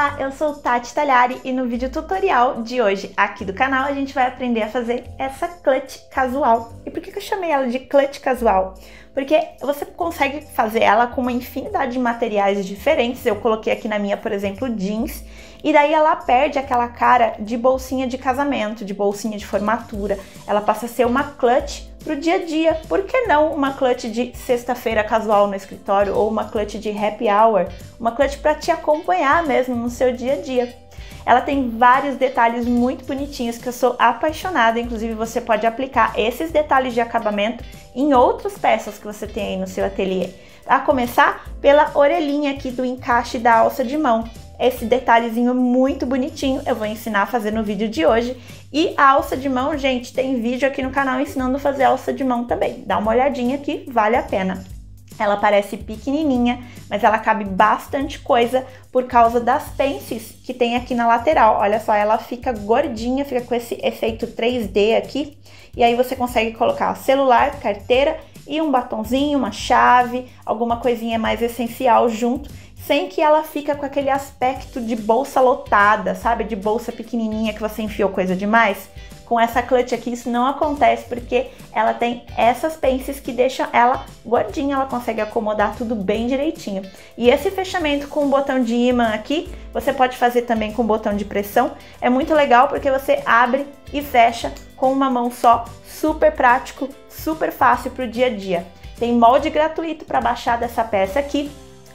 Olá, eu sou Tati Talhari e no vídeo tutorial de hoje aqui do canal a gente vai aprender a fazer essa clutch casual. E por que eu chamei ela de clutch casual? Porque você consegue fazer ela com uma infinidade de materiais diferentes. Eu coloquei aqui na minha, por exemplo, jeans, e daí ela perde aquela cara de bolsinha de casamento, de bolsinha de formatura. Ela passa a ser uma clutch pro dia a dia. Por que não uma clutch de sexta-feira casual no escritório ou uma clutch de happy hour? Uma clutch para te acompanhar mesmo no seu dia a dia. Ela tem vários detalhes muito bonitinhos que eu sou apaixonada. Inclusive você pode aplicar esses detalhes de acabamento em outras peças que você tem aí no seu ateliê. A começar pela orelhinha aqui do encaixe da alça de mão. Esse detalhezinho muito bonitinho eu vou ensinar a fazer no vídeo de hoje. E a alça de mão, gente, tem vídeo aqui no canal ensinando a fazer alça de mão também. Dá uma olhadinha que vale a pena. Ela parece pequenininha, mas ela cabe bastante coisa por causa das pences que tem aqui na lateral. Olha só, ela fica gordinha, fica com esse efeito 3D aqui. E aí você consegue colocar celular, carteira e um batonzinho, uma chave, alguma coisinha mais essencial junto, sem que ela fica com aquele aspecto de bolsa lotada, sabe? De bolsa pequenininha que você enfiou coisa demais. Com essa clutch aqui isso não acontece porque ela tem essas pences que deixam ela gordinha, ela consegue acomodar tudo bem direitinho. E esse fechamento com o botão de ímã aqui, você pode fazer também com o botão de pressão. É muito legal porque você abre e fecha com uma mão só, super prático, super fácil para o dia a dia. Tem molde gratuito para baixar dessa peça aqui,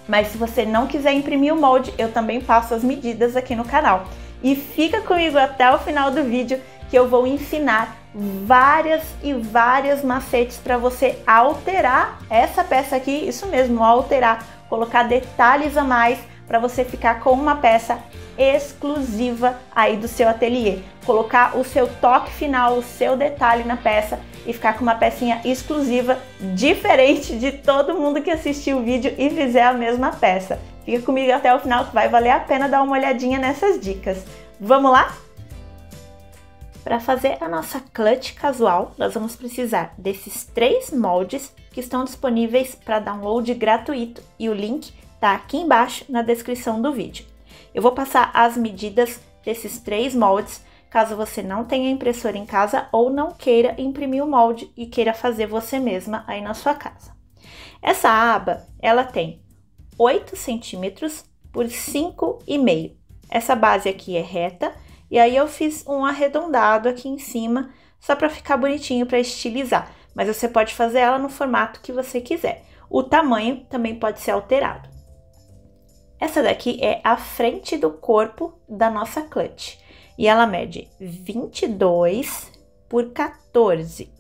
mas se você não quiser imprimir o molde, eu também passo as medidas aqui no canal. E fica comigo até o final do vídeo que eu vou ensinar várias macetes para você alterar essa peça aqui, isso mesmo, alterar, colocar detalhes a mais para você ficar com uma peça exclusiva aí do seu ateliê, colocar o seu toque final, o seu detalhe na peça e ficar com uma pecinha exclusiva, diferente de todo mundo que assistiu o vídeo e fizer a mesma peça. Fica comigo até o final que vai valer a pena dar uma olhadinha nessas dicas. Vamos lá? Para fazer a nossa clutch casual, nós vamos precisar desses 3 moldes que estão disponíveis para download gratuito e o link tá aqui embaixo na descrição do vídeo. Eu vou passar as medidas desses 3 moldes, caso você não tenha impressora em casa ou não queira imprimir o molde e queira fazer você mesma aí na sua casa. Essa aba, ela tem 8 centímetros por 5,5. Essa base aqui é reta. E aí eu fiz um arredondado aqui em cima, só para ficar bonitinho, para estilizar. Mas você pode fazer ela no formato que você quiser. O tamanho também pode ser alterado. Essa daqui é a frente do corpo da nossa clutch. E ela mede 22 por 14.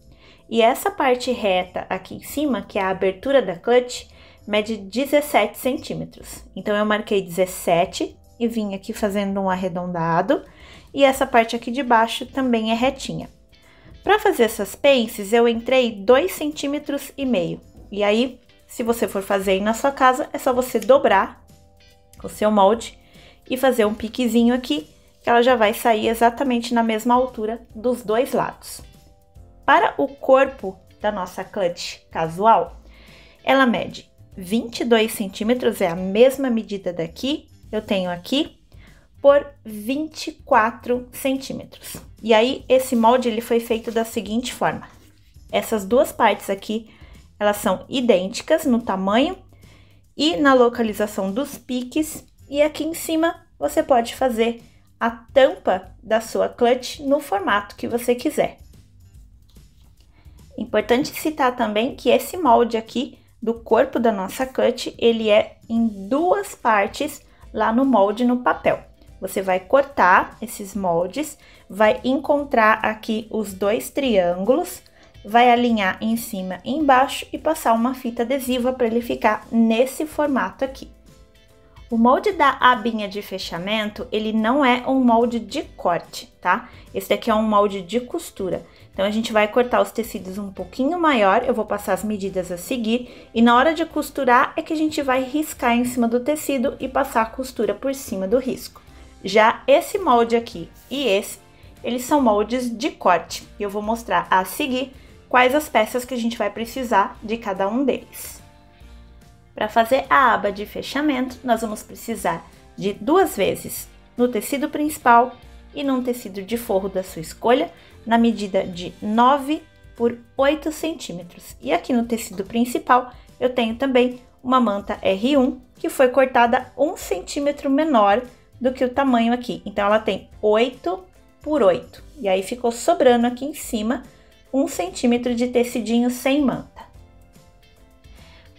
E essa parte reta aqui em cima, que é a abertura da clutch, mede 17 centímetros. Então eu marquei 17 e vim aqui fazendo um arredondado. E essa parte aqui de baixo também é retinha. Para fazer essas pences, eu entrei 2,5 centímetros. E aí, se você for fazer aí na sua casa, é só você dobrar o seu molde e fazer um piquezinho aqui, que ela já vai sair exatamente na mesma altura dos dois lados. Para o corpo da nossa clutch casual, ela mede 22 centímetros, é a mesma medida daqui, eu tenho aqui, por 24 centímetros. E aí, esse molde ele foi feito da seguinte forma. Essas duas partes aqui, elas são idênticas no tamanho e na localização dos piques. E aqui em cima, você pode fazer a tampa da sua clutch no formato que você quiser. Importante citar também que esse molde aqui do corpo da nossa clutch, ele é em 2 partes lá no molde no papel. Você vai cortar esses moldes, vai encontrar aqui os 2 triângulos, vai alinhar em cima e embaixo e passar uma fita adesiva para ele ficar nesse formato aqui. O molde da abinha de fechamento, ele não é um molde de corte, tá? Esse daqui é um molde de costura. Então, a gente vai cortar os tecidos um pouquinho maior, eu vou passar as medidas a seguir, e na hora de costurar é que a gente vai riscar em cima do tecido e passar a costura por cima do risco. Já esse molde aqui e esse, eles são moldes de corte. E eu vou mostrar a seguir quais as peças que a gente vai precisar de cada um deles. Para fazer a aba de fechamento, nós vamos precisar de 2 vezes no tecido principal e num tecido de forro da sua escolha, na medida de 9 por 8 centímetros. E aqui no tecido principal, eu tenho também uma manta R1, que foi cortada 1 centímetro menor do que o tamanho aqui. Então, ela tem 8 por 8. E aí, ficou sobrando aqui em cima 1 centímetro de tecidinho sem manta.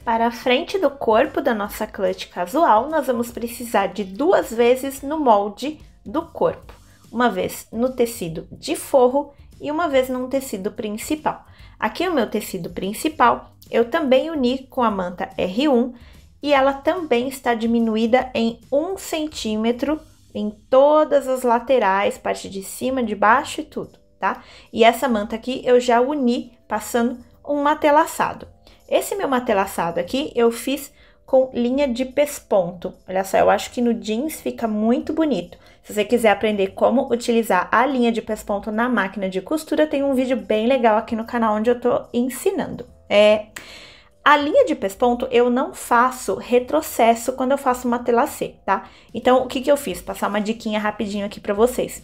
Para a frente do corpo da nossa clutch casual, nós vamos precisar de 2 vezes no molde do corpo. Uma vez no tecido de forro e uma vez num tecido principal. Aqui o meu tecido principal, eu também uni com a manta R1 e ela também está diminuída em 1 centímetro em todas as laterais, parte de cima, de baixo e tudo, tá? E essa manta aqui eu já uni passando um matelaçado. Esse meu matelaçado aqui eu fiz com linha de pesponto. Olha só, eu acho que no jeans fica muito bonito. Se você quiser aprender como utilizar a linha de pesponto na máquina de costura, tem um vídeo bem legal aqui no canal onde eu tô ensinando. A linha de pesponto eu não faço retrocesso quando eu faço matelacê, tá? Então, o que eu fiz? Passar uma diquinha rapidinho aqui pra vocês.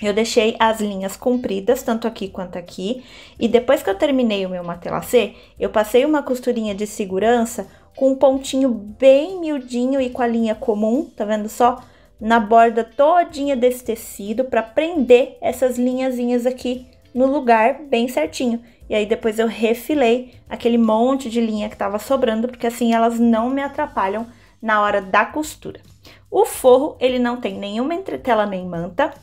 Eu deixei as linhas compridas, tanto aqui quanto aqui, e depois que eu terminei o meu matelacê, eu passei uma costurinha de segurança com um pontinho bem miudinho e com a linha comum, tá vendo só? Na borda todinha desse tecido, para prender essas linhazinhas aqui no lugar bem certinho. E aí depois eu refilei aquele monte de linha que tava sobrando, porque assim elas não me atrapalham na hora da costura. O forro, ele não tem nenhuma entretela nem manta,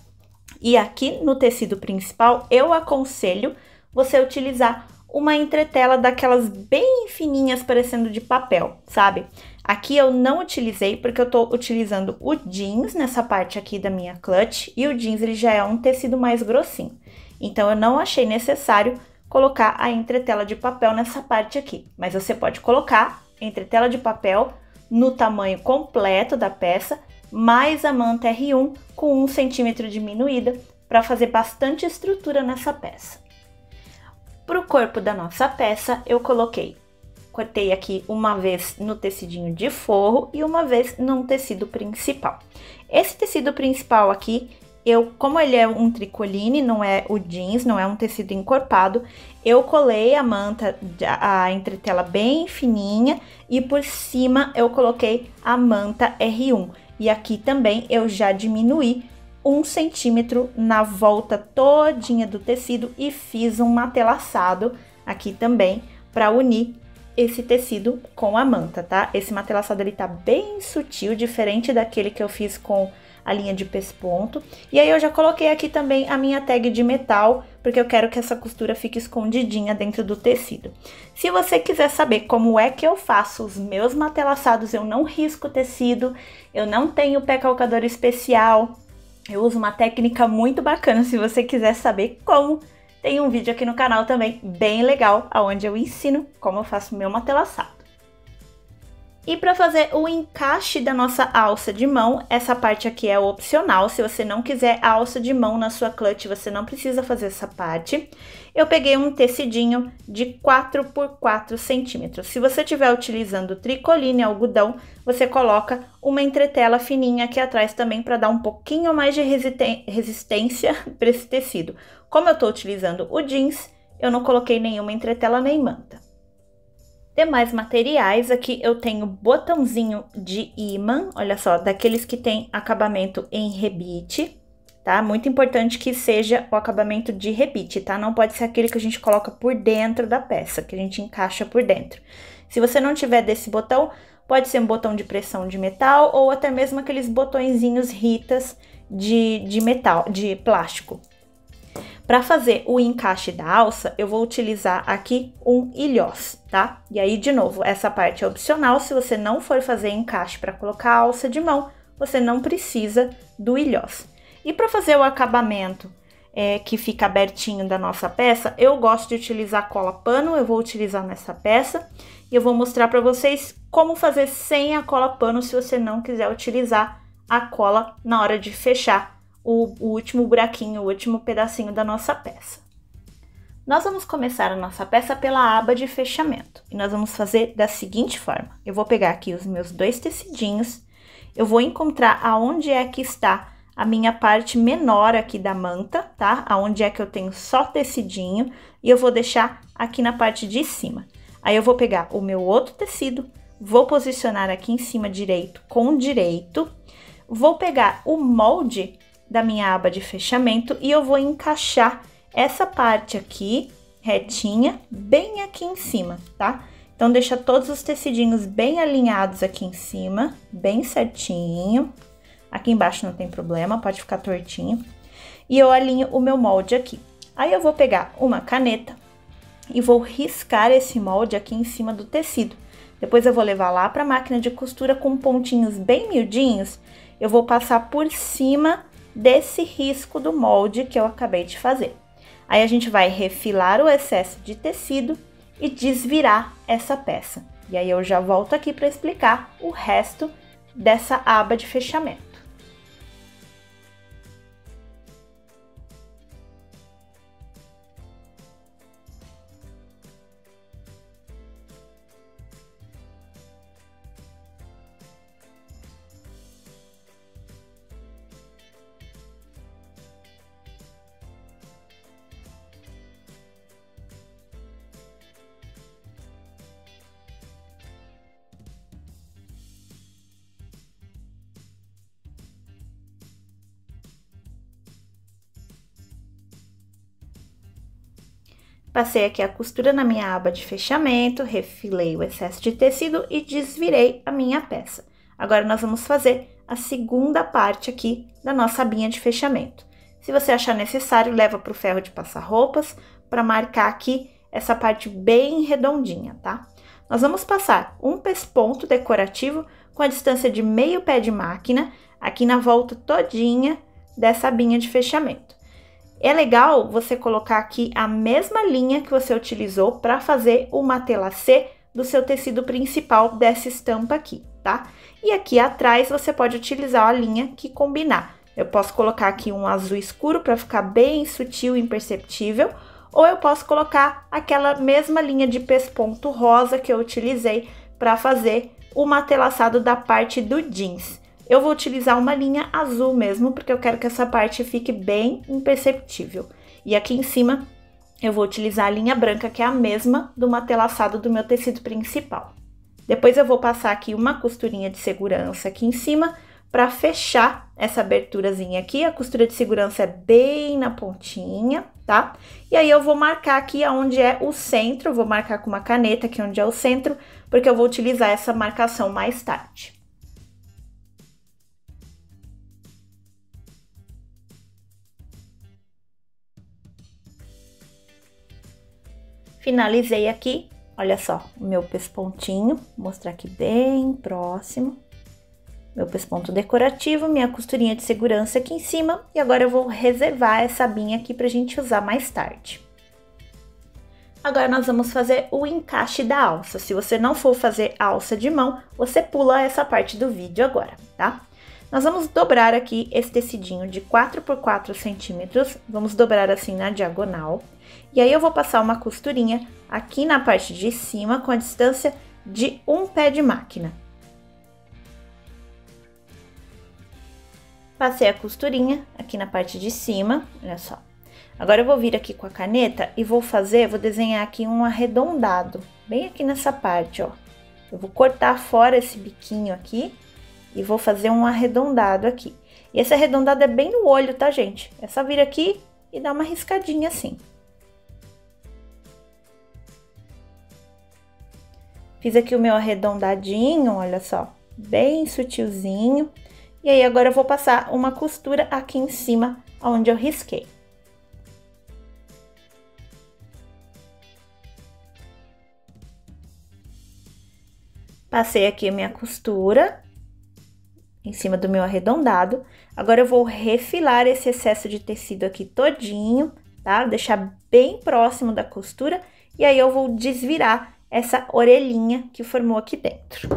e aqui no tecido principal eu aconselho você utilizar uma entretela daquelas bem fininhas, parecendo de papel, sabe? Aqui eu não utilizei porque eu tô utilizando o jeans nessa parte aqui da minha clutch, e o jeans ele já é um tecido mais grossinho. Então eu não achei necessário colocar a entretela de papel nessa parte aqui, mas você pode colocar entretela de papel no tamanho completo da peça, mais a manta R1 com 1 centímetro diminuída, para fazer bastante estrutura nessa peça. Para o corpo da nossa peça, eu cortei aqui uma vez no tecidinho de forro e uma vez no tecido principal. Esse tecido principal aqui, como ele é um tricoline, não é o jeans, não é um tecido encorpado, eu colei a manta, a entretela bem fininha, e por cima eu coloquei a manta R1. E aqui também eu já diminuí 1 centímetro na volta todinha do tecido e fiz um matelaçado aqui também para unir esse tecido com a manta, tá? Esse matelaçado ele tá bem sutil, diferente daquele que eu fiz com a linha de pesponto. E aí eu já coloquei aqui também a minha tag de metal, porque eu quero que essa costura fique escondidinha dentro do tecido. Se você quiser saber como é que eu faço os meus matelaçados, eu não risco o tecido, eu não tenho pé calcador especial, eu uso uma técnica muito bacana. Se você quiser saber como, tem um vídeo aqui no canal também bem legal, onde eu ensino como eu faço meu matelaçado. E para fazer o encaixe da nossa alça de mão, essa parte aqui é opcional. Se você não quiser a alça de mão na sua clutch, você não precisa fazer essa parte. Eu peguei um tecidinho de 4 por 4 centímetros. Se você estiver utilizando tricoline algodão, você coloca uma entretela fininha aqui atrás também para dar um pouquinho mais de resistência para esse tecido. Como eu estou utilizando o jeans, eu não coloquei nenhuma entretela nem manta. Demais materiais, aqui eu tenho botãozinho de imã, olha só, daqueles que tem acabamento em rebite, tá? Muito importante que seja o acabamento de rebite, tá? Não pode ser aquele que a gente coloca por dentro da peça, que a gente encaixa por dentro. Se você não tiver desse botão, pode ser um botão de pressão de metal ou até mesmo aqueles botõezinhos Ritas de metal, de plástico. Para fazer o encaixe da alça, eu vou utilizar aqui um ilhós, tá? E aí, de novo, essa parte é opcional. Se você não for fazer encaixe para colocar a alça de mão, você não precisa do ilhós. E para fazer o acabamento que fica abertinho da nossa peça, eu gosto de utilizar cola pano. Eu vou utilizar nessa peça e eu vou mostrar para vocês como fazer sem a cola pano, se você não quiser utilizar a cola na hora de fechar o último buraquinho, o último pedacinho da nossa peça. Nós vamos começar a nossa peça pela aba de fechamento. E nós vamos fazer da seguinte forma. Eu vou pegar aqui os meus 2 tecidinhos eu vou encontrar aonde é que está a minha parte menor aqui da manta, tá? Aonde é que eu tenho só tecidinho, e eu vou deixar aqui na parte de cima. Aí eu vou pegar o meu outro tecido, vou posicionar aqui em cima direito com direito, vou pegar o molde da minha aba de fechamento e eu vou encaixar essa parte aqui, retinha, bem aqui em cima, tá? Então, deixa todos os tecidinhos bem alinhados aqui em cima, bem certinho. Aqui embaixo não tem problema, pode ficar tortinho. E eu alinho o meu molde aqui. Aí, eu vou pegar uma caneta e vou riscar esse molde aqui em cima do tecido. Depois, eu vou levar lá para a máquina de costura com pontinhos bem miudinhos. Eu vou passar por cima desse risco do molde que eu acabei de fazer. Aí, a gente vai refilar o excesso de tecido e desvirar essa peça. E aí, eu já volto aqui para explicar o resto dessa aba de fechamento. Passei aqui a costura na minha aba de fechamento, refilei o excesso de tecido e desvirei a minha peça. Agora, nós vamos fazer a segunda parte aqui da nossa abinha de fechamento. Se você achar necessário, leva para o ferro de passar roupas para marcar aqui essa parte bem redondinha, tá? Nós vamos passar um pesponto decorativo com a distância de meio pé de máquina aqui na volta todinha dessa abinha de fechamento. É legal você colocar aqui a mesma linha que você utilizou para fazer o matelassê do seu tecido principal dessa estampa aqui, tá? E aqui atrás você pode utilizar a linha que combinar. Eu posso colocar aqui um azul escuro para ficar bem sutil e imperceptível, ou eu posso colocar aquela mesma linha de pesponto rosa que eu utilizei para fazer o matelassado da parte do jeans. Eu vou utilizar uma linha azul mesmo, porque eu quero que essa parte fique bem imperceptível. E aqui em cima, eu vou utilizar a linha branca, que é a mesma do matelassado do meu tecido principal. Depois, eu vou passar aqui uma costurinha de segurança aqui em cima, para fechar essa aberturazinha aqui. A costura de segurança é bem na pontinha, tá? E aí, eu vou marcar aqui onde é o centro, eu vou marcar com uma caneta aqui onde é o centro, porque eu vou utilizar essa marcação mais tarde. Finalizei aqui, olha só, o meu pespontinho, vou mostrar aqui bem próximo. Meu pesponto decorativo, minha costurinha de segurança aqui em cima. E agora eu vou reservar essa abinha aqui pra gente usar mais tarde. Agora nós vamos fazer o encaixe da alça. Se você não for fazer alça de mão, você pula essa parte do vídeo agora, tá? Nós vamos dobrar aqui esse tecidinho de 4 por 4 centímetros, vamos dobrar assim na diagonal. E aí, eu vou passar uma costurinha aqui na parte de cima com a distância de um pé de máquina. Passei a costurinha aqui na parte de cima, olha só. Agora, eu vou vir aqui com a caneta e vou desenhar aqui um arredondado, bem aqui nessa parte, ó. Eu vou cortar fora esse biquinho aqui e vou fazer um arredondado aqui. E esse arredondado é bem no olho, tá, gente? É só vir aqui e dar uma riscadinha assim. Fiz aqui o meu arredondadinho, olha só, bem sutilzinho. E aí, agora eu vou passar uma costura aqui em cima, onde eu risquei. Passei aqui a minha costura em cima do meu arredondado. Agora, eu vou refilar esse excesso de tecido aqui todinho, tá? Deixar bem próximo da costura. E aí, eu vou desvirar essa orelhinha que formou aqui dentro.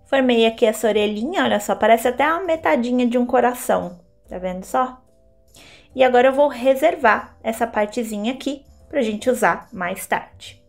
Formei aqui essa orelhinha, olha só, parece até uma metadinha de um coração, tá vendo só? E agora eu vou reservar essa partezinha aqui pra gente usar mais tarde.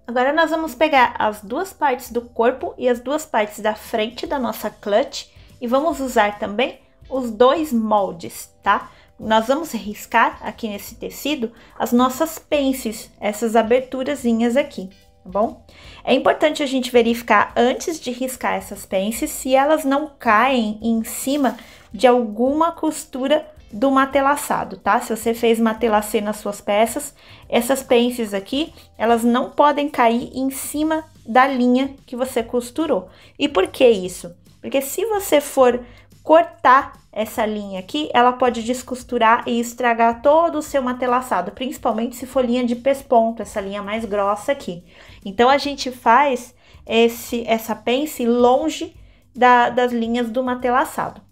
Agora nós vamos pegar as duas partes do corpo e as duas partes da frente da nossa clutch e vamos usar também os dois moldes, tá? Nós vamos riscar aqui nesse tecido as nossas pences, essas aberturazinhas aqui, tá bom? É importante a gente verificar antes de riscar essas pences se elas não caem em cima de alguma costura do matelaçado, tá? Se você fez matelassê nas suas peças, essas pences aqui, elas não podem cair em cima da linha que você costurou. E por que isso? Porque se você for cortar essa linha aqui, ela pode descosturar e estragar todo o seu matelaçado, principalmente se for linha de pesponto, essa linha mais grossa aqui. Então, a gente faz essa pence longe das linhas do matelaçado.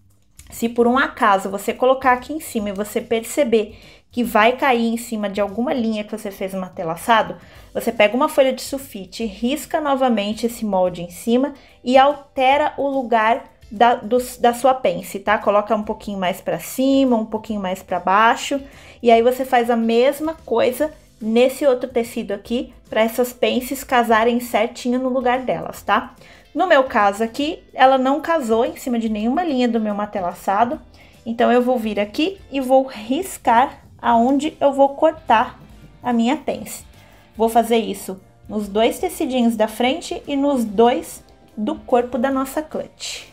Se por um acaso você colocar aqui em cima e você perceber que vai cair em cima de alguma linha que você fez matelaçado, você pega uma folha de sulfite, risca novamente esse molde em cima e altera o lugar da sua pence, tá? Coloca um pouquinho mais para cima, um pouquinho mais para baixo, e aí você faz a mesma coisa nesse outro tecido aqui, para essas pences casarem certinho no lugar delas, tá? No meu caso aqui, ela não casou em cima de nenhuma linha do meu matelaçado, então eu vou vir aqui e vou riscar aonde eu vou cortar a minha pence. Vou fazer isso nos dois tecidinhos da frente e nos dois do corpo da nossa clutch.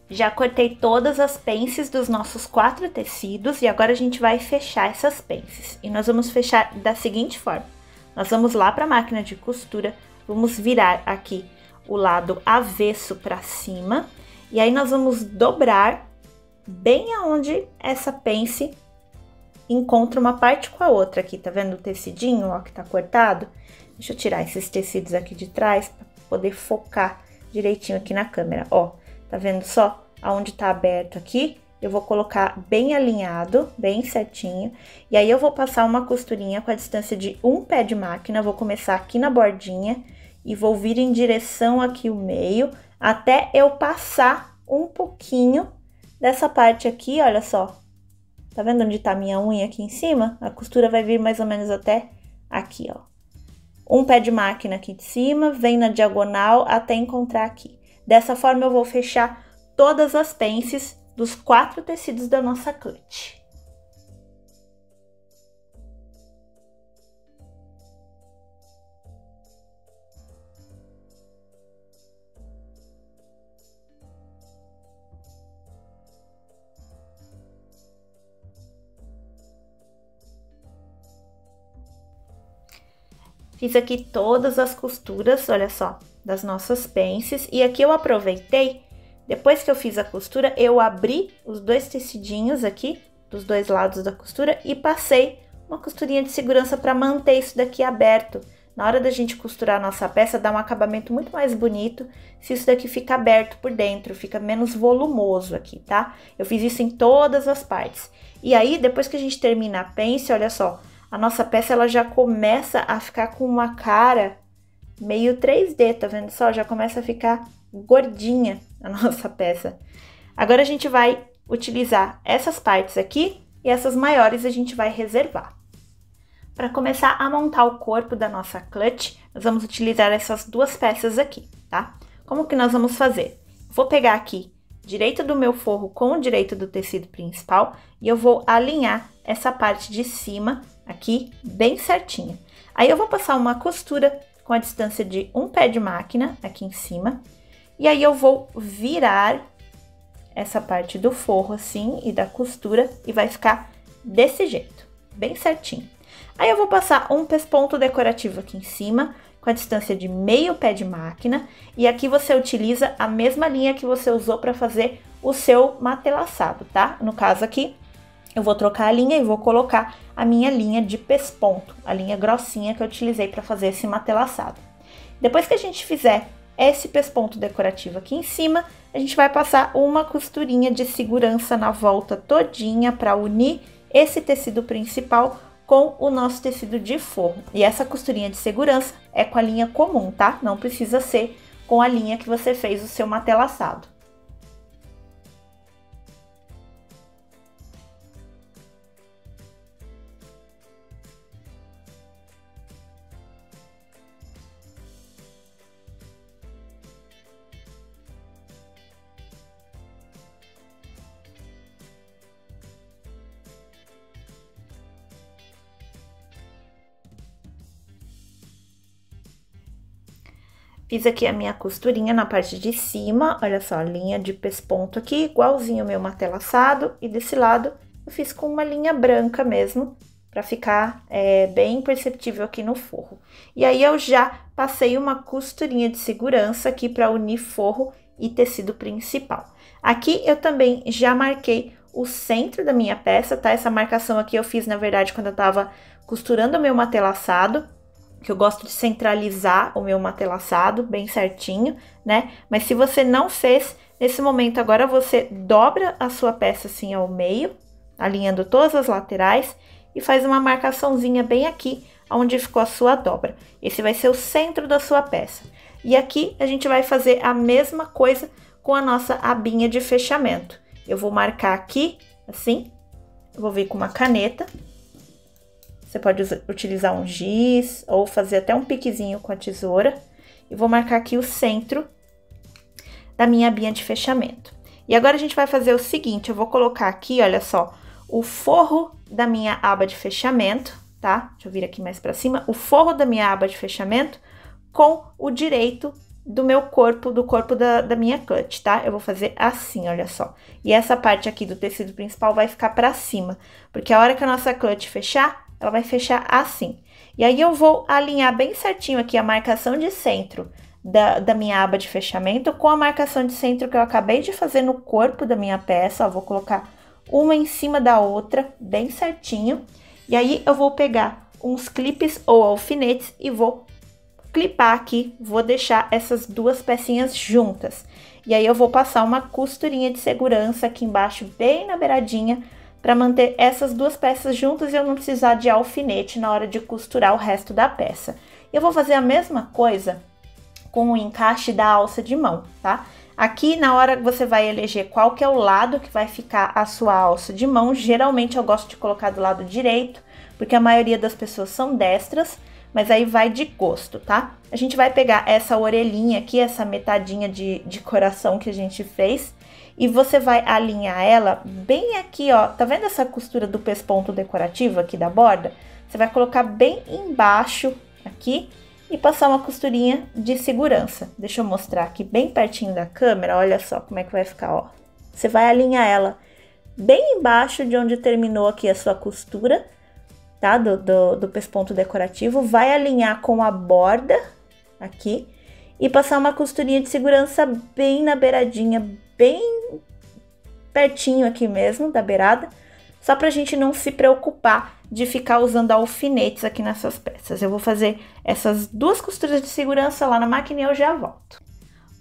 Já cortei todas as pences dos nossos 4 tecidos e agora a gente vai fechar essas pences. E nós vamos fechar da seguinte forma. Nós vamos lá para a máquina de costura, vamos virar aqui o lado avesso para cima. E aí nós vamos dobrar bem aonde essa pence encontra uma parte com a outra aqui. Tá vendo o tecidinho, ó, que tá cortado? Deixa eu tirar esses tecidos aqui de trás para poder focar direitinho aqui na câmera, ó. Tá vendo só aonde tá aberto aqui? Eu vou colocar bem alinhado, bem certinho. E aí eu vou passar uma costurinha com a distância de um pé de máquina. Vou começar aqui na bordinha e vou vir em direção aqui o meio, até eu passar um pouquinho dessa parte aqui, olha só. Tá vendo onde tá a minha unha aqui em cima? A costura vai vir mais ou menos até aqui, ó. Um pé de máquina aqui de cima, vem na diagonal até encontrar aqui. Dessa forma eu vou fechar todas as pences dos 4 tecidos da nossa clutch. Fiz aqui todas as costuras, olha só, das nossas pences. E aqui eu aproveitei, depois que eu fiz a costura, eu abri os dois tecidinhos aqui, dos dois lados da costura, e passei uma costurinha de segurança para manter isso daqui aberto. Na hora da gente costurar a nossa peça, dá um acabamento muito mais bonito se isso daqui fica aberto por dentro, fica menos volumoso aqui, tá? Eu fiz isso em todas as partes. E aí, depois que a gente termina a pence, olha só, a nossa peça ela já começa a ficar com uma cara meio 3D, tá vendo só? Já começa a ficar gordinha a nossa peça. Agora a gente vai utilizar essas partes aqui e essas maiores a gente vai reservar. Para começar a montar o corpo da nossa clutch, nós vamos utilizar essas duas peças aqui, tá? Como que nós vamos fazer? Vou pegar aqui direito do meu forro com o direito do tecido principal e eu vou alinhar essa parte de cima aqui bem certinha. Aí eu vou passar uma costura com a distância de um pé de máquina aqui em cima. E aí eu vou virar essa parte do forro assim e da costura e vai ficar desse jeito, bem certinho. Aí eu vou passar um pesponto decorativo aqui em cima com a distância de meio pé de máquina. E aqui você utiliza a mesma linha que você usou para fazer o seu matelaçado, tá? No caso aqui, eu vou trocar a linha e vou colocar a minha linha de pesponto, a linha grossinha que eu utilizei para fazer esse matelaçado. Depois que a gente fizer esse pesponto decorativo aqui em cima, a gente vai passar uma costurinha de segurança na volta todinha para unir esse tecido principal com o nosso tecido de forro. E essa costurinha de segurança é com a linha comum, tá? Não precisa ser com a linha que você fez o seu matelaçado. Fiz aqui a minha costurinha na parte de cima, olha só, linha de pesponto aqui, igualzinho o meu matelaçado. E desse lado eu fiz com uma linha branca mesmo, para ficar bem perceptível aqui no forro. E aí eu já passei uma costurinha de segurança aqui para unir forro e tecido principal. Aqui eu também já marquei o centro da minha peça, tá? Essa marcação aqui eu fiz, na verdade, quando eu tava costurando o meu matelaçado, que eu gosto de centralizar o meu matelaçado bem certinho, né? Mas se você não fez, nesse momento agora você dobra a sua peça assim ao meio, alinhando todas as laterais e faz uma marcaçãozinha bem aqui, onde ficou a sua dobra. Esse vai ser o centro da sua peça. E aqui a gente vai fazer a mesma coisa com a nossa abinha de fechamento. Eu vou marcar aqui, assim, eu vou vir com uma caneta. Você pode utilizar um giz ou fazer até um piquezinho com a tesoura. E vou marcar aqui o centro da minha abinha de fechamento. E agora a gente vai fazer o seguinte, eu vou colocar aqui, olha só, o forro da minha aba de fechamento, tá? Deixa eu vir aqui mais pra cima. O forro da minha aba de fechamento com o direito do meu corpo, do corpo da minha cut, tá? Eu vou fazer assim, olha só. E essa parte aqui do tecido principal vai ficar pra cima, porque a hora que a nossa cut fechar, ela vai fechar assim. E aí eu vou alinhar bem certinho aqui a marcação de centro da minha aba de fechamento com a marcação de centro que eu acabei de fazer no corpo da minha peça, ó. Vou colocar uma em cima da outra, bem certinho. E aí eu vou pegar uns clipes ou alfinetes e vou clipar aqui, vou deixar essas duas pecinhas juntas. E aí eu vou passar uma costurinha de segurança aqui embaixo, bem na beiradinha, para manter essas duas peças juntas e eu não precisar de alfinete na hora de costurar o resto da peça. Eu vou fazer a mesma coisa com o encaixe da alça de mão, tá? Aqui, na hora que você vai eleger qual que é o lado que vai ficar a sua alça de mão, geralmente eu gosto de colocar do lado direito, porque a maioria das pessoas são destras, mas aí vai de gosto, tá? A gente vai pegar essa orelhinha aqui, essa metadinha de coração que a gente fez, e você vai alinhar ela bem aqui, ó. Tá vendo essa costura do pesponto decorativo aqui da borda? Você vai colocar bem embaixo aqui e passar uma costurinha de segurança. Deixa eu mostrar aqui bem pertinho da câmera, olha só como é que vai ficar, ó. Você vai alinhar ela bem embaixo de onde terminou aqui a sua costura, tá? Do pesponto decorativo, vai alinhar com a borda aqui e passar uma costurinha de segurança bem na beiradinha, bem pertinho aqui mesmo da beirada, só pra gente não se preocupar de ficar usando alfinetes aqui nessas peças. Eu vou fazer essas duas costuras de segurança lá na máquina e eu já volto.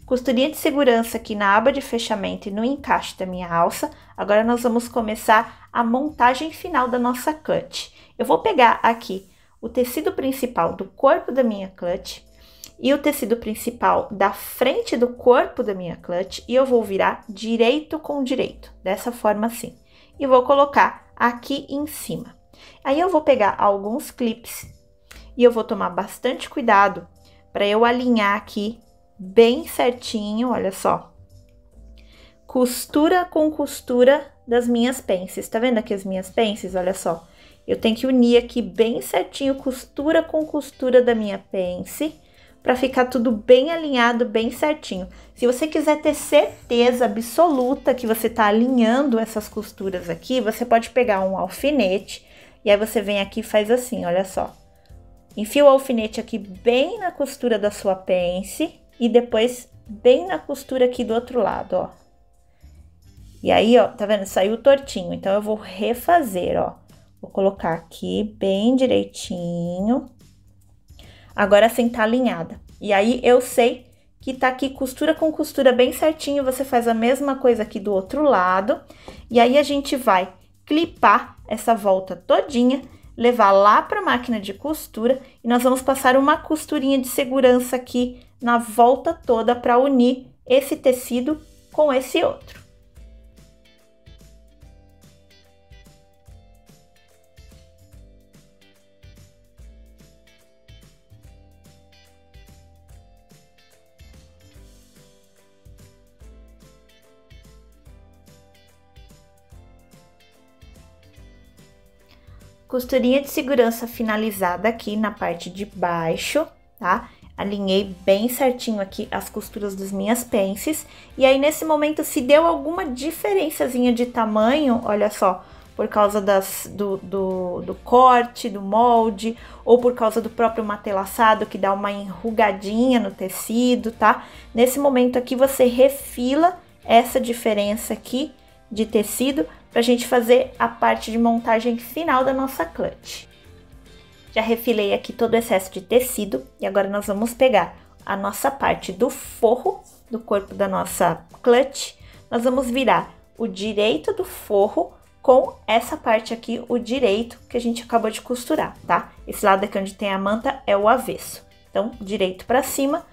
Costurinha de segurança aqui na aba de fechamento e no encaixe da minha alça. Agora nós vamos começar a montagem final da nossa cut. Eu vou pegar aqui o tecido principal do corpo da minha cut e o tecido principal da frente do corpo da minha cut e eu vou virar direito com direito, dessa forma assim. E vou colocar aqui em cima. Aí eu vou pegar alguns clipes e eu vou tomar bastante cuidado para eu alinhar aqui bem certinho, olha só. Costura com costura das minhas pences. Tá vendo aqui as minhas pences? Olha só. Eu tenho que unir aqui bem certinho, costura com costura da minha pence, para ficar tudo bem alinhado, bem certinho. Se você quiser ter certeza absoluta que você tá alinhando essas costuras aqui, você pode pegar um alfinete e aí você vem aqui e faz assim, olha só. Enfia o alfinete aqui bem na costura da sua pence e depois bem na costura aqui do outro lado, ó. E aí, ó, tá vendo? Saiu tortinho, então eu vou refazer, ó. Vou colocar aqui bem direitinho. Agora assim tá alinhada. E aí eu sei que tá aqui costura com costura bem certinho, você faz a mesma coisa aqui do outro lado. E aí a gente vai clipar essa volta todinha, levar lá pra máquina de costura e nós vamos passar uma costurinha de segurança aqui na volta toda para unir esse tecido com esse outro. Costurinha de segurança finalizada aqui na parte de baixo, tá? Alinhei bem certinho aqui as costuras das minhas pences. E aí, nesse momento, se deu alguma diferençazinha de tamanho, olha só, por causa do corte, do molde, ou por causa do próprio matelaçado, que dá uma enrugadinha no tecido, tá? Nesse momento aqui, você refila essa diferença aqui de tecido pra gente fazer a parte de montagem final da nossa clutch. Já refilei aqui todo o excesso de tecido e agora nós vamos pegar a nossa parte do forro do corpo da nossa clutch. Nós vamos virar o direito do forro com essa parte aqui, o direito que a gente acabou de costurar, tá? Esse lado aqui onde tem a manta é o avesso. Então, direito para cima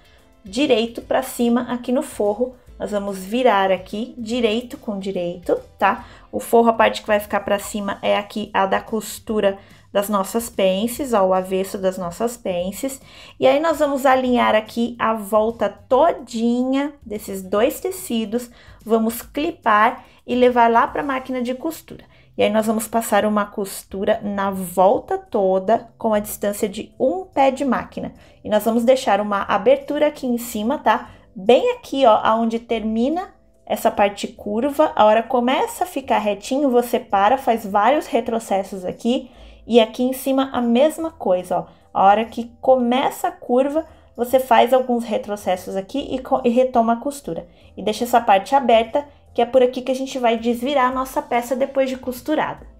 aqui no forro. Nós vamos virar aqui, direito com direito, tá? O forro, a parte que vai ficar para cima é aqui a da costura das nossas pences, ó, o avesso das nossas pences. E aí, nós vamos alinhar aqui a volta todinha desses dois tecidos, vamos clipar e levar lá para a máquina de costura. E aí, nós vamos passar uma costura na volta toda com a distância de um pé de máquina. E nós vamos deixar uma abertura aqui em cima, tá? Bem aqui, ó, aonde termina essa parte curva, a hora começa a ficar retinho, você para, faz vários retrocessos aqui. E aqui em cima a mesma coisa, ó. A hora que começa a curva, você faz alguns retrocessos aqui e retoma a costura. E deixa essa parte aberta, que é por aqui que a gente vai desvirar a nossa peça depois de costurada.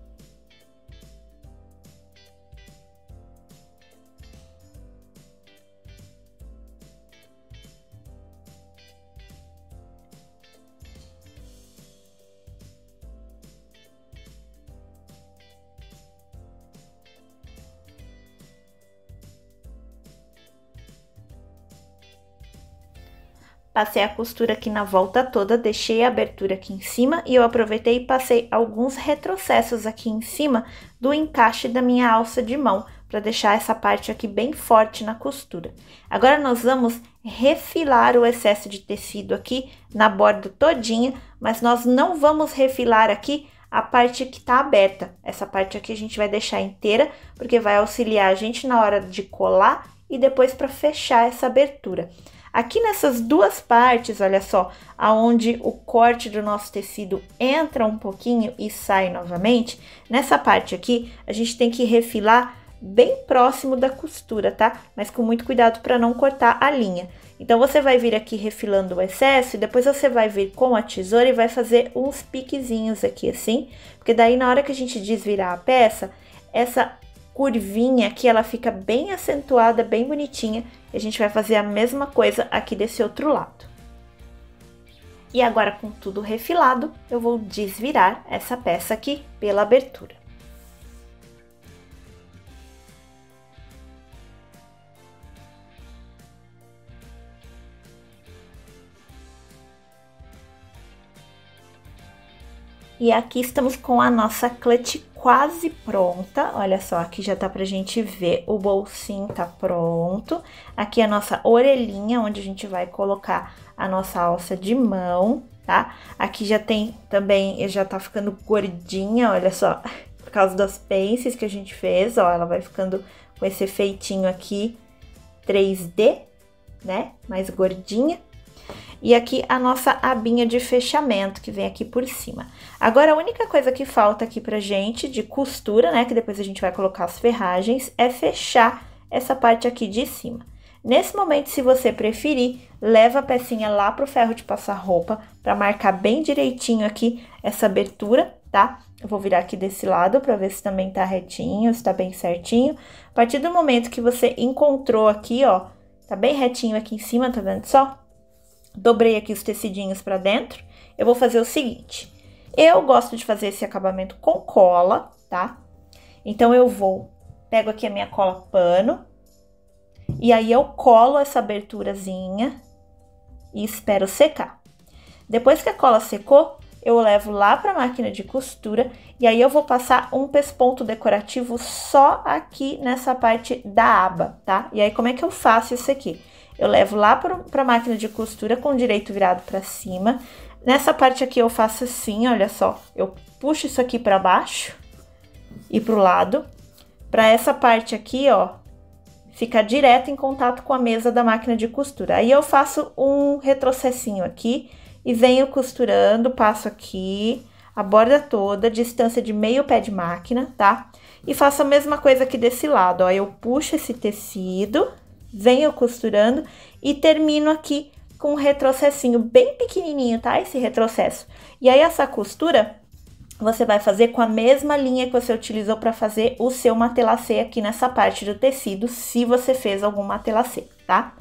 Passei a costura aqui na volta toda, deixei a abertura aqui em cima e eu aproveitei e passei alguns retrocessos aqui em cima do encaixe da minha alça de mão, para deixar essa parte aqui bem forte na costura. Agora, nós vamos refilar o excesso de tecido aqui na borda todinha, mas nós não vamos refilar aqui a parte que tá aberta. Essa parte aqui a gente vai deixar inteira, porque vai auxiliar a gente na hora de colar e depois para fechar essa abertura. Aqui nessas duas partes, olha só, aonde o corte do nosso tecido entra um pouquinho e sai novamente, nessa parte aqui, a gente tem que refilar bem próximo da costura, tá? Mas com muito cuidado para não cortar a linha. Então, você vai vir aqui refilando o excesso e depois você vai vir com a tesoura e vai fazer uns piquezinhos aqui assim, porque daí na hora que a gente desvirar a peça, essa curvinha aqui, ela fica bem acentuada, bem bonitinha. E a gente vai fazer a mesma coisa aqui desse outro lado. E agora, com tudo refilado, eu vou desvirar essa peça aqui pela abertura. E aqui estamos com a nossa clutch quase pronta. Olha só, aqui já tá pra gente ver, o bolsinho tá pronto. Aqui a nossa orelhinha, onde a gente vai colocar a nossa alça de mão, tá? Aqui já tem também, já tá ficando gordinha, olha só, por causa das pences que a gente fez, ó, ela vai ficando com esse efeitinho aqui 3D, né? Mais gordinha. E aqui a nossa abinha de fechamento, que vem aqui por cima. Agora, a única coisa que falta aqui pra gente de costura, né, que depois a gente vai colocar as ferragens, é fechar essa parte aqui de cima. Nesse momento, se você preferir, leva a pecinha lá pro ferro de passar roupa, pra marcar bem direitinho aqui essa abertura, tá? Eu vou virar aqui desse lado pra ver se também tá retinho, se tá bem certinho. A partir do momento que você encontrou aqui, ó, tá bem retinho aqui em cima, tá vendo só? Dobrei aqui os tecidinhos pra dentro. Eu vou fazer o seguinte, eu gosto de fazer esse acabamento com cola, tá? Então, pego aqui a minha cola pano, e aí eu colo essa aberturazinha e espero secar. Depois que a cola secou, eu levo lá pra máquina de costura, e aí eu vou passar um pesponto decorativo só aqui nessa parte da aba, tá? E aí, como é que eu faço isso aqui? Eu levo lá para a máquina de costura com o direito virado para cima. Nessa parte aqui eu faço assim, olha só. Eu puxo isso aqui para baixo e para o lado. Para essa parte aqui, ó, fica direto em contato com a mesa da máquina de costura. Aí eu faço um retrocessinho aqui e venho costurando, passo aqui a borda toda, distância de meio pé de máquina, tá? E faço a mesma coisa aqui desse lado, ó. Eu puxo esse tecido, venho costurando e termino aqui com um retrocessinho bem pequenininho, tá? Esse retrocesso. E aí, essa costura você vai fazer com a mesma linha que você utilizou para fazer o seu matelacê aqui nessa parte do tecido, se você fez algum matelacê, tá?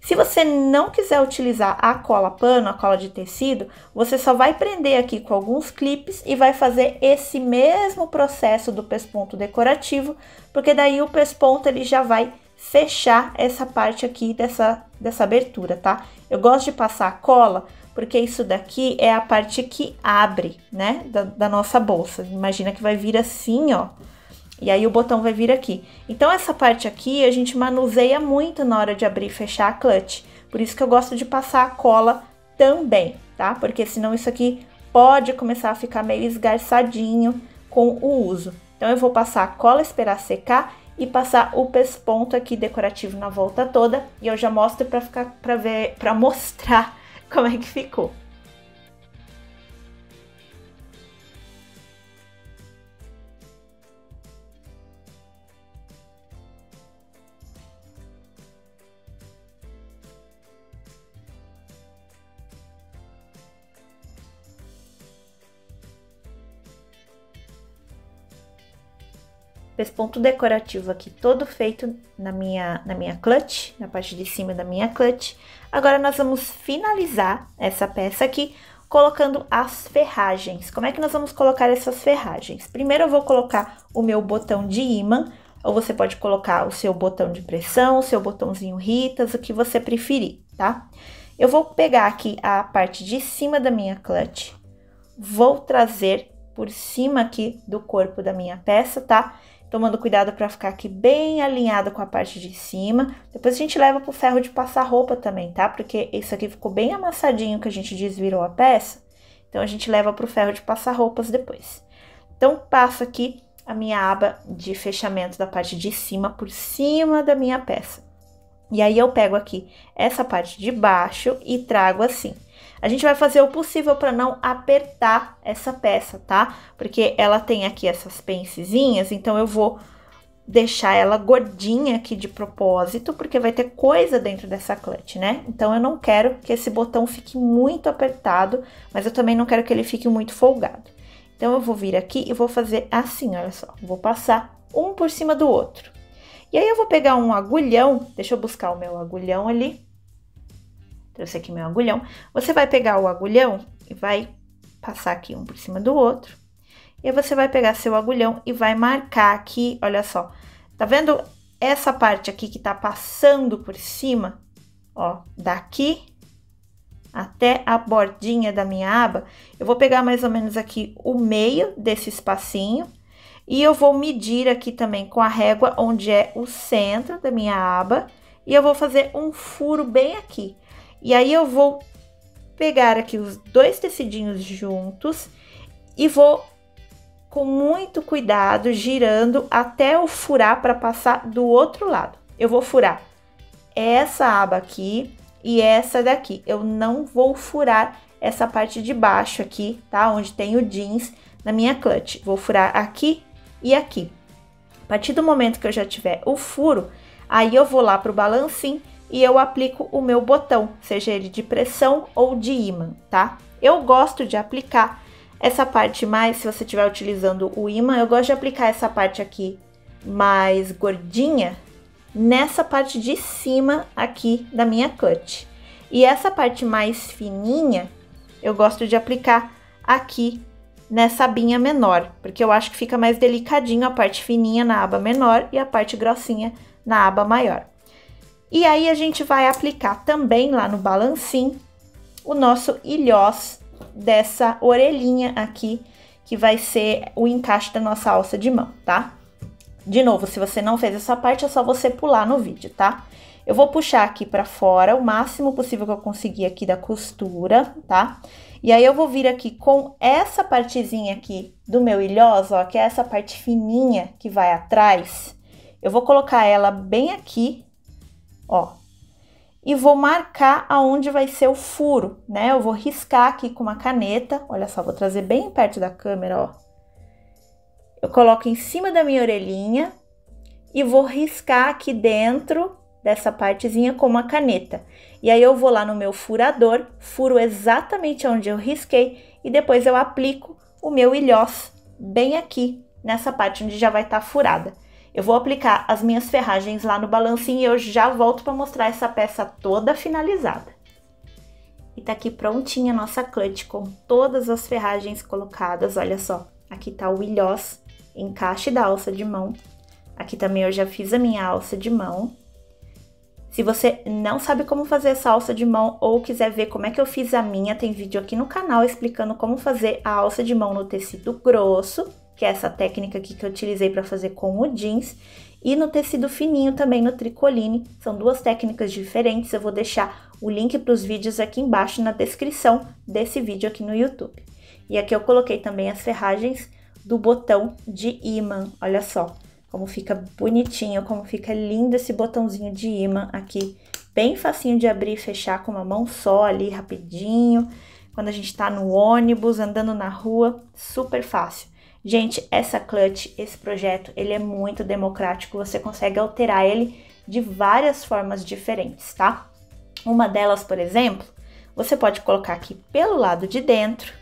Se você não quiser utilizar a cola pano, a cola de tecido, você só vai prender aqui com alguns clipes e vai fazer esse mesmo processo do pesponto decorativo, porque daí o pesponto ele já vai fechar essa parte aqui dessa abertura, tá? Eu gosto de passar a cola porque isso daqui é a parte que abre, né, da nossa bolsa. Imagina que vai vir assim, ó, e aí o botão vai vir aqui. Então, essa parte aqui a gente manuseia muito na hora de abrir e fechar a clutch. Por isso que eu gosto de passar a cola também, tá? Porque senão isso aqui pode começar a ficar meio esgarçadinho com o uso. Então, eu vou passar a cola, esperar secar e passar o pesponto aqui decorativo na volta toda. E eu já mostro para mostrar como é que ficou. Pesponto decorativo aqui todo feito na minha clutch, na parte de cima da minha clutch. Agora nós vamos finalizar essa peça aqui colocando as ferragens. Como é que nós vamos colocar essas ferragens? Primeiro eu vou colocar o meu botão de ímã, ou você pode colocar o seu botão de pressão, o seu botãozinho Ritas, o que você preferir, tá? Eu vou pegar aqui a parte de cima da minha clutch, vou trazer por cima aqui do corpo da minha peça, tá? Tomando cuidado para ficar aqui bem alinhado com a parte de cima. Depois a gente leva pro ferro de passar roupa também, tá? Porque isso aqui ficou bem amassadinho que a gente desvirou a peça. Então, a gente leva pro ferro de passar roupas depois. Então, passo aqui a minha aba de fechamento da parte de cima por cima da minha peça. E aí, eu pego aqui essa parte de baixo e trago assim. A gente vai fazer o possível para não apertar essa peça, tá? Porque ela tem aqui essas pencezinhas, então eu vou deixar ela gordinha aqui de propósito, porque vai ter coisa dentro dessa clutch, né? Então, eu não quero que esse botão fique muito apertado, mas eu também não quero que ele fique muito folgado. Então, eu vou vir aqui e vou fazer assim, olha só. Vou passar um por cima do outro. E aí, eu vou pegar um agulhão, deixa eu buscar o meu agulhão ali. Trouxe aqui meu agulhão. Você vai pegar o agulhão e vai passar aqui um por cima do outro. E aí você vai pegar seu agulhão e vai marcar aqui, olha só. Tá vendo essa parte aqui que tá passando por cima? Ó, daqui até a bordinha da minha aba. Eu vou pegar mais ou menos aqui o meio desse espacinho. E eu vou medir aqui também com a régua onde é o centro da minha aba. E eu vou fazer um furo bem aqui. E aí, eu vou pegar aqui os dois tecidinhos juntos e vou, com muito cuidado, girando até eu furar para passar do outro lado. Eu vou furar essa aba aqui e essa daqui. Eu não vou furar essa parte de baixo aqui, tá? Onde tem o jeans na minha clutch. Vou furar aqui e aqui. A partir do momento que eu já tiver o furo, aí eu vou lá pro balancinho e eu aplico o meu botão, seja ele de pressão ou de ímã, tá? Eu gosto de aplicar essa parte mais, se você estiver utilizando o ímã, eu gosto de aplicar essa parte aqui mais gordinha nessa parte de cima aqui da minha clutch. E essa parte mais fininha, eu gosto de aplicar aqui nessa abinha menor, porque eu acho que fica mais delicadinho a parte fininha na aba menor e a parte grossinha na aba maior. E aí, a gente vai aplicar também lá no balancinho o nosso ilhós dessa orelhinha aqui, que vai ser o encaixe da nossa alça de mão, tá? De novo, se você não fez essa parte, é só você pular no vídeo, tá? Eu vou puxar aqui pra fora o máximo possível que eu conseguir aqui da costura, tá? E aí, eu vou vir aqui com essa partezinha aqui do meu ilhós, ó, que é essa parte fininha que vai atrás. Eu vou colocar ela bem aqui, ó, e vou marcar aonde vai ser o furo, né? Eu vou riscar aqui com uma caneta, olha só, vou trazer bem perto da câmera, ó. Eu coloco em cima da minha orelhinha e vou riscar aqui dentro dessa partezinha com uma caneta. E aí eu vou lá no meu furador, furo exatamente onde eu risquei e depois eu aplico o meu ilhós bem aqui nessa parte onde já vai estar furada. Eu vou aplicar as minhas ferragens lá no balancinho e eu já volto para mostrar essa peça toda finalizada. E tá aqui prontinha a nossa clutch com todas as ferragens colocadas, olha só. Aqui tá o ilhós, encaixe da alça de mão. Aqui também eu já fiz a minha alça de mão. Se você não sabe como fazer essa alça de mão ou quiser ver como é que eu fiz a minha, tem vídeo aqui no canal explicando como fazer a alça de mão no tecido grosso, que é essa técnica aqui que eu utilizei para fazer com o jeans, e no tecido fininho também no tricoline. São duas técnicas diferentes, eu vou deixar o link para os vídeos aqui embaixo na descrição desse vídeo aqui no YouTube. E aqui eu coloquei também as ferragens do botão de ímã, olha só como fica bonitinho, como fica lindo esse botãozinho de ímã aqui, bem facinho de abrir e fechar com uma mão só ali, rapidinho, quando a gente tá no ônibus, andando na rua, super fácil. Gente, essa clutch, esse projeto, ele é muito democrático, você consegue alterar ele de várias formas diferentes, tá? Uma delas, por exemplo, você pode colocar aqui pelo lado de dentro,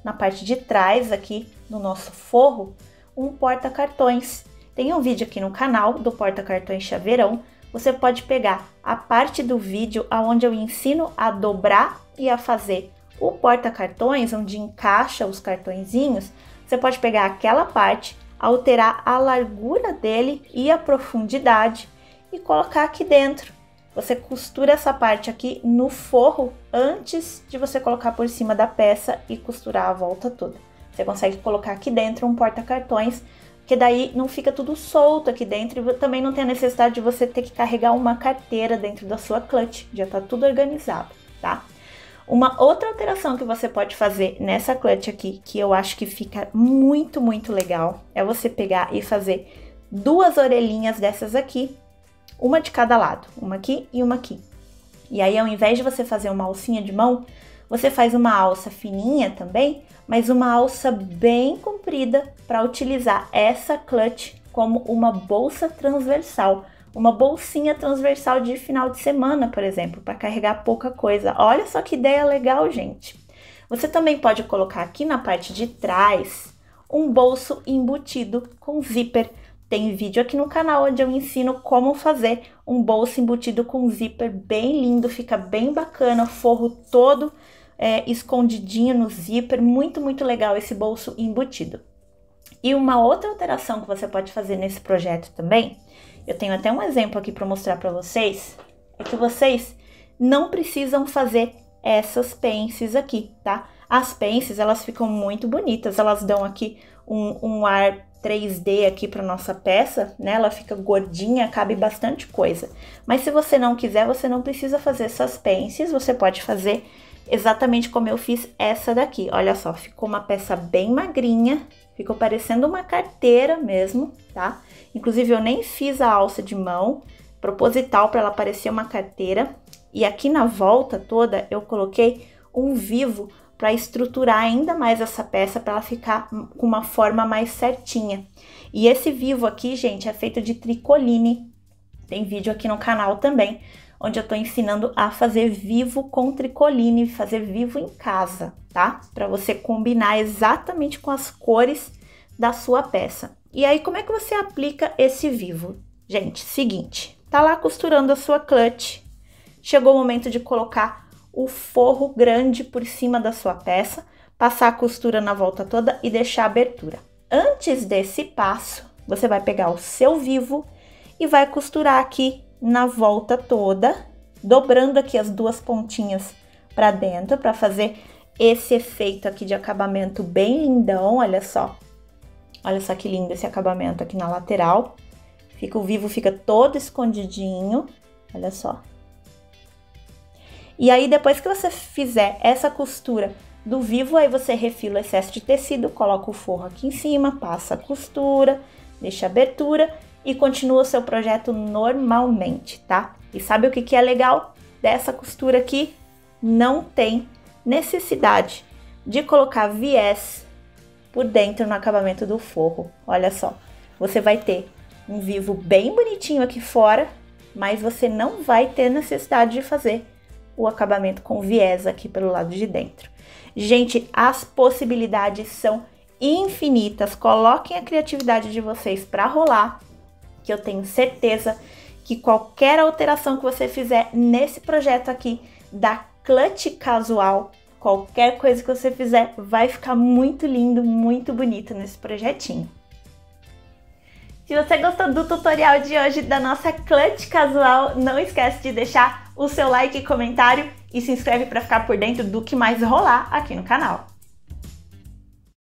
na parte de trás aqui no nosso forro, um porta-cartões. Tem um vídeo aqui no canal do porta-cartões chaveirão, você pode pegar a parte do vídeo onde eu ensino a dobrar e a fazer o porta-cartões, onde encaixa os cartõezinhos. Você pode pegar aquela parte, alterar a largura dele e a profundidade e colocar aqui dentro. Você costura essa parte aqui no forro antes de você colocar por cima da peça e costurar a volta toda. Você consegue colocar aqui dentro um porta-cartões, que daí não fica tudo solto aqui dentro e também não tem a necessidade de você ter que carregar uma carteira dentro da sua clutch, já tá tudo organizado, tá? Uma outra alteração que você pode fazer nessa clutch aqui, que eu acho que fica muito, muito legal, é você pegar e fazer duas orelhinhas dessas aqui, uma de cada lado, uma aqui e uma aqui. E aí, ao invés de você fazer uma alcinha de mão, você faz uma alça fininha também, mas uma alça bem comprida para utilizar essa clutch como uma bolsa transversal. Uma bolsinha transversal de final de semana, por exemplo, para carregar pouca coisa. Olha só que ideia legal, gente. Você também pode colocar aqui na parte de trás um bolso embutido com zíper. Tem vídeo aqui no canal onde eu ensino como fazer um bolso embutido com zíper bem lindo, fica bem bacana, forro todo escondidinho no zíper, muito, muito legal esse bolso embutido. E uma outra alteração que você pode fazer nesse projeto também, eu tenho até um exemplo aqui para mostrar para vocês, é que vocês não precisam fazer essas pences aqui, tá? As pences, elas ficam muito bonitas, elas dão aqui um ar 3D aqui para nossa peça, né? Ela fica gordinha, cabe bastante coisa. Mas se você não quiser, você não precisa fazer essas pences, você pode fazer exatamente como eu fiz essa daqui. Olha só, ficou uma peça bem magrinha, ficou parecendo uma carteira mesmo, tá? Inclusive eu nem fiz a alça de mão, proposital para ela parecer uma carteira. E aqui na volta toda eu coloquei um vivo para estruturar ainda mais essa peça, para ela ficar com uma forma mais certinha. E esse vivo aqui, gente, é feito de tricoline. Tem vídeo aqui no canal também, onde eu tô ensinando a fazer vivo com tricoline, fazer vivo em casa, tá? Para você combinar exatamente com as cores da sua peça. E aí, como é que você aplica esse vivo? Gente, seguinte, tá lá costurando a sua clutch, chegou o momento de colocar o forro grande por cima da sua peça, passar a costura na volta toda e deixar a abertura. Antes desse passo, você vai pegar o seu vivo e vai costurar aqui na volta toda, dobrando aqui as duas pontinhas para dentro, para fazer esse efeito aqui de acabamento bem lindão, olha só. Olha só que lindo esse acabamento aqui na lateral. O vivo fica todo escondidinho, olha só. E aí, depois que você fizer essa costura do vivo, aí você refila o excesso de tecido, coloca o forro aqui em cima, passa a costura, deixa a abertura e continua o seu projeto normalmente, tá? E sabe o que é legal dessa costura aqui? Não tem necessidade de colocar viés por dentro no acabamento do forro. Olha só, você vai ter um vivo bem bonitinho aqui fora, mas você não vai ter necessidade de fazer o acabamento com viés aqui pelo lado de dentro. Gente, as possibilidades são infinitas. Coloquem a criatividade de vocês para rolar, que eu tenho certeza que qualquer alteração que você fizer nesse projeto aqui da Clutch Casual, qualquer coisa que você fizer vai ficar muito lindo, muito bonito nesse projetinho. Se você gostou do tutorial de hoje da nossa Clutch Casual, não esquece de deixar o seu like e comentário e se inscreve para ficar por dentro do que mais rolar aqui no canal.